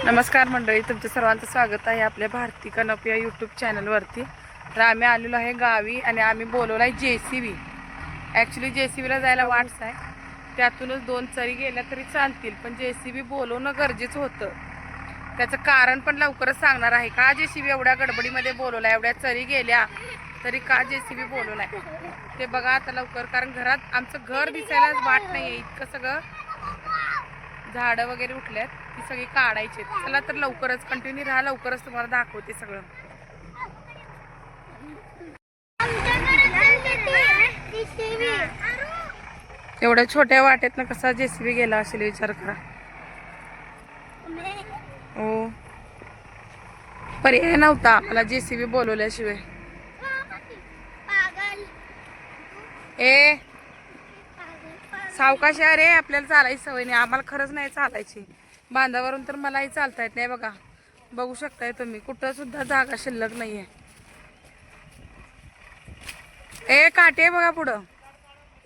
नमस्कार मंडळी, तुमचं सर्वांचं स्वागत आहे आपल्या भारती कनप या यूट्यूब चॅनलवरती. तर आम्ही आलेलो आहे गावी आणि आम्ही बोलवलं आहे JCB. ॲक्च्युली JCBला जायला वाटच आहे, त्यातूनच 2 चरी गेल्या तरी चालतील, पण JCB बोलवणं गरजेचं होतं. त्याचं कारण पण लवकरच सांगणार आहे. का JCB एवढ्या गडबडीमध्ये बोलवला, एवढ्या चरी गेल्या तरी का JCB बोलवला आहे ते बघा आता लवकर. कारण घरात आमचं घर दिसायलाच वाट नाही आहे, इतकं सगळं झाडं वगैरे उठल्यात, ती सगळी काढायची. चला तर लवकरच कंटिन्यू राहा, लवकरच तुम्हाला दाखवते सगळं. एवढ्या छोट्या वाटेत ना कसा JCB गेला असेल विचार करा. हो, पर्याय नव्हता मला JCB बोलवल्याशिवाय. ए सावकाश रे, आपल्याला चालायची सवय नाही, आम्हाला खरंच नाही चालायची. बांधावरून तर मलाही चालता येत नाही. बघा, बघू शकताय तुम्ही, कुठं सुद्धा जागा शिल्लक नाहीये. ए काटे बघा पुढं,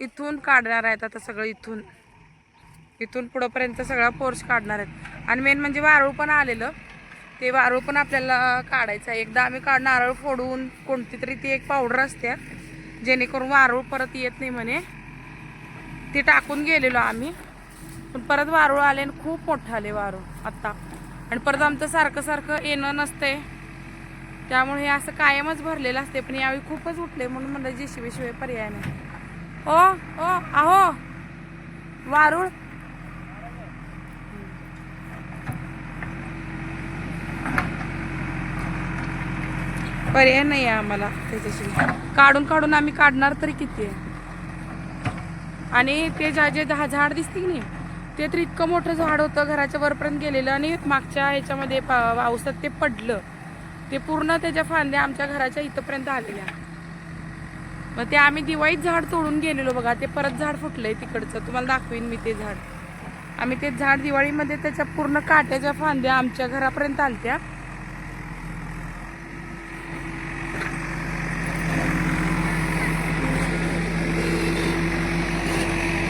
इथून काढणार आहेत आता सगळं. इथून पुढंपर्यंत सगळा पोर्च काढणार आहेत. आणि मेन म्हणजे वारूळ पण आलेलं, ते वारूळ पण आपल्याला काढायचं आहे. एकदा आम्ही नारळ फोडून कोणती तरी ती एक पावडर असते जेणेकरून वारूळ परत येत नाही म्हणे, ते टाकून गेलेलो आम्ही. पण परत वारूळ आले आणि खूप मोठं आले वारूळ आत्ता. आणि परत आमचं सारखं सारखं येणं नसते, त्यामुळे हे असं कायमच भरलेलं असते. पण यावेळी खूपच उठले म्हणून म्हणलं JCB शिवाय पर्याय नाही. ओ ओ आहो वारूळ, पर्याय नाही आहे आम्हाला त्याच्याशिवाय. काढून काढून आम्ही काढणार तरी किती आहे. आणि ते जे झाड दिसते की नाही, ते तर इतकं मोठं झाड होतं, घराच्या वरपर्यंत गेलेलं. आणि मागच्या ह्याच्यामध्ये पावसात ते पडलं, ते पूर्ण त्याच्या फांद्या आमच्या घराच्या इथंपर्यंत आलेल्या. मग ते आम्ही दिवाळीत झाड तोडून गेलेलो बघा, ते परत झाड फुटलंय तिकडचं, तुम्हाला दाखवीन मी ते झाड. आम्ही ते झाड दिवाळीमध्ये त्याच्या पूर्ण काट्याच्या फांद्या आमच्या घरापर्यंत आलत्या.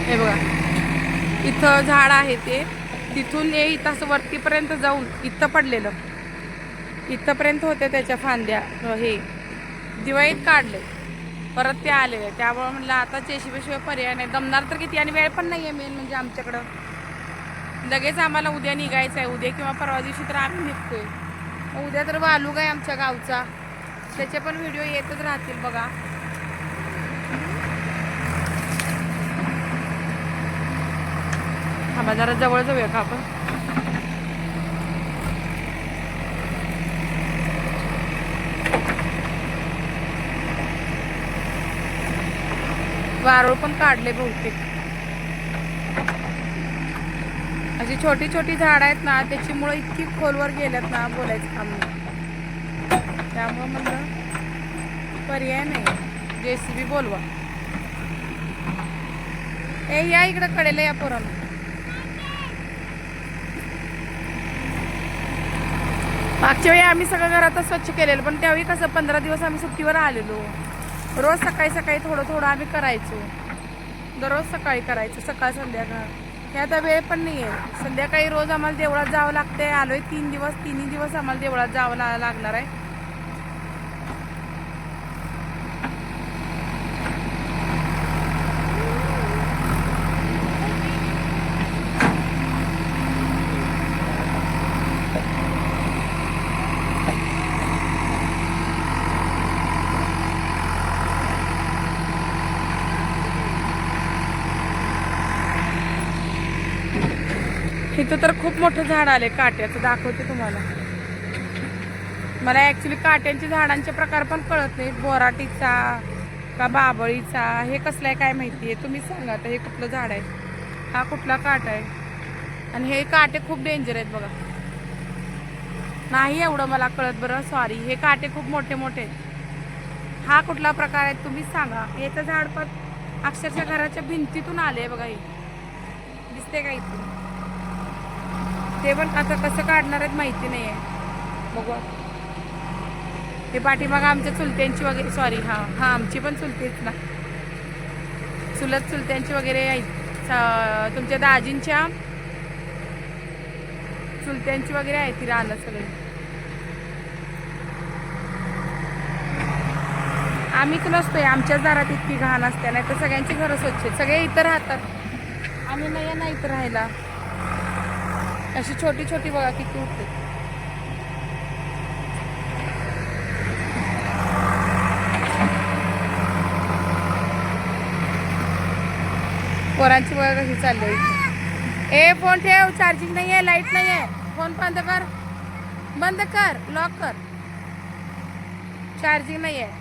हे बघा, इथं झाड आहे ते, तिथून ये इथं असं वरतीपर्यंत जाऊन इथं पडलेलं, इथंपर्यंत होते त्याच्या फांद्या. हे दिवाळीत काढले, परत ते आले. त्यामुळे म्हणलं आता JCB शिवाय पर्याय नाही. दमणार तर किती, आणि वेळ पण नाही आहे मेन म्हणजे आमच्याकडं. लगेच आम्हाला उद्या निघायचं आहे, उद्या किंवा परवा दिवशी तर आम्ही निघतोय. उद्या तर वालूग आहे आमच्या गावचा, त्याचे पण व्हिडिओ येतच राहतील बघा. हा जरा जवळ जाऊया का आपण. वारूळ पण काढले बहुतेक. अशी छोटी छोटी झाड आहेत ना, त्याची मुळे इतकी खोलवर गेल्यात ना, बोलायचं काम नाही. त्यामुळं म्हणलं पर्याय नाही, JCB बोलवा. ए या इकडं कडेला या पोरांना. मागच्या वेळी आम्ही सगळं घरातच स्वच्छ केलेलं, पण त्यावेळी कसं 15 दिवस आम्ही सुट्टीवर आलेलो. रोज सकाळी सकाळी थोडं थोडं आम्ही करायचो, दररोज सकाळी करायचं, सकाळ संध्याकाळ. हे आता वेळ पण नाही आहे. संध्याकाळी रोज आम्हाला देवळात जावं लागते. आलोय 3 दिवस, 3 दिवस आम्हाला देवळात जावं लागणार आहे. इथं तर खूप मोठं झाड आले काट्याचं, दाखवते तुम्हाला. मला ॲक्च्युली काट्यांच्या झाडांचे प्रकार पण कळत नाही, बोराटीचा का बाबळीचा, हे कसलं आहे काय माहिती आहे. तुम्ही सांगा आता हे कुठलं झाड आहे, हा कुठला काटा आहे. आणि हे काटे खूप डेंजर आहेत बघा. नाही एवढं मला कळत, बरं सॉरी. हे काटे खूप मोठे मोठे आहेत. हा कुठला प्रकार आहे तुम्हीच सांगा. याचं झाड पण अक्षरशः घराच्या भिंतीतून आले बघा, हे दिसते का इथून. ते पण आता कसं काढणार आहेत माहिती नाही आहे. बघू, हे पाठीमागं आमच्या चुलत्यांची वगैरे, सॉरी हां आमची पण चुलतीच ना, चुलत चुलत्यांची वगैरे आहेत. तुमच्या दाजींच्या चुलत्यांची वगैरे आहे ती राहणं सगळी. आम्हीच नसतोय, आमच्याच दारात इतकी घाण असते, नाही तर सगळ्यांची घरं स्वच्छ आहेत. सगळे इथं राहतात, आम्ही नाही ना इथं राहायला. अशी छोटी छोटी बघा किती उठते. पोरांची बघा कशी चालली. ए फोन ठेव, चार्जिंग नाही आहे, लाईट नाही आहे. फोन बंद कर, बंद कर, लॉक कर, चार्जिंग नाही आहे.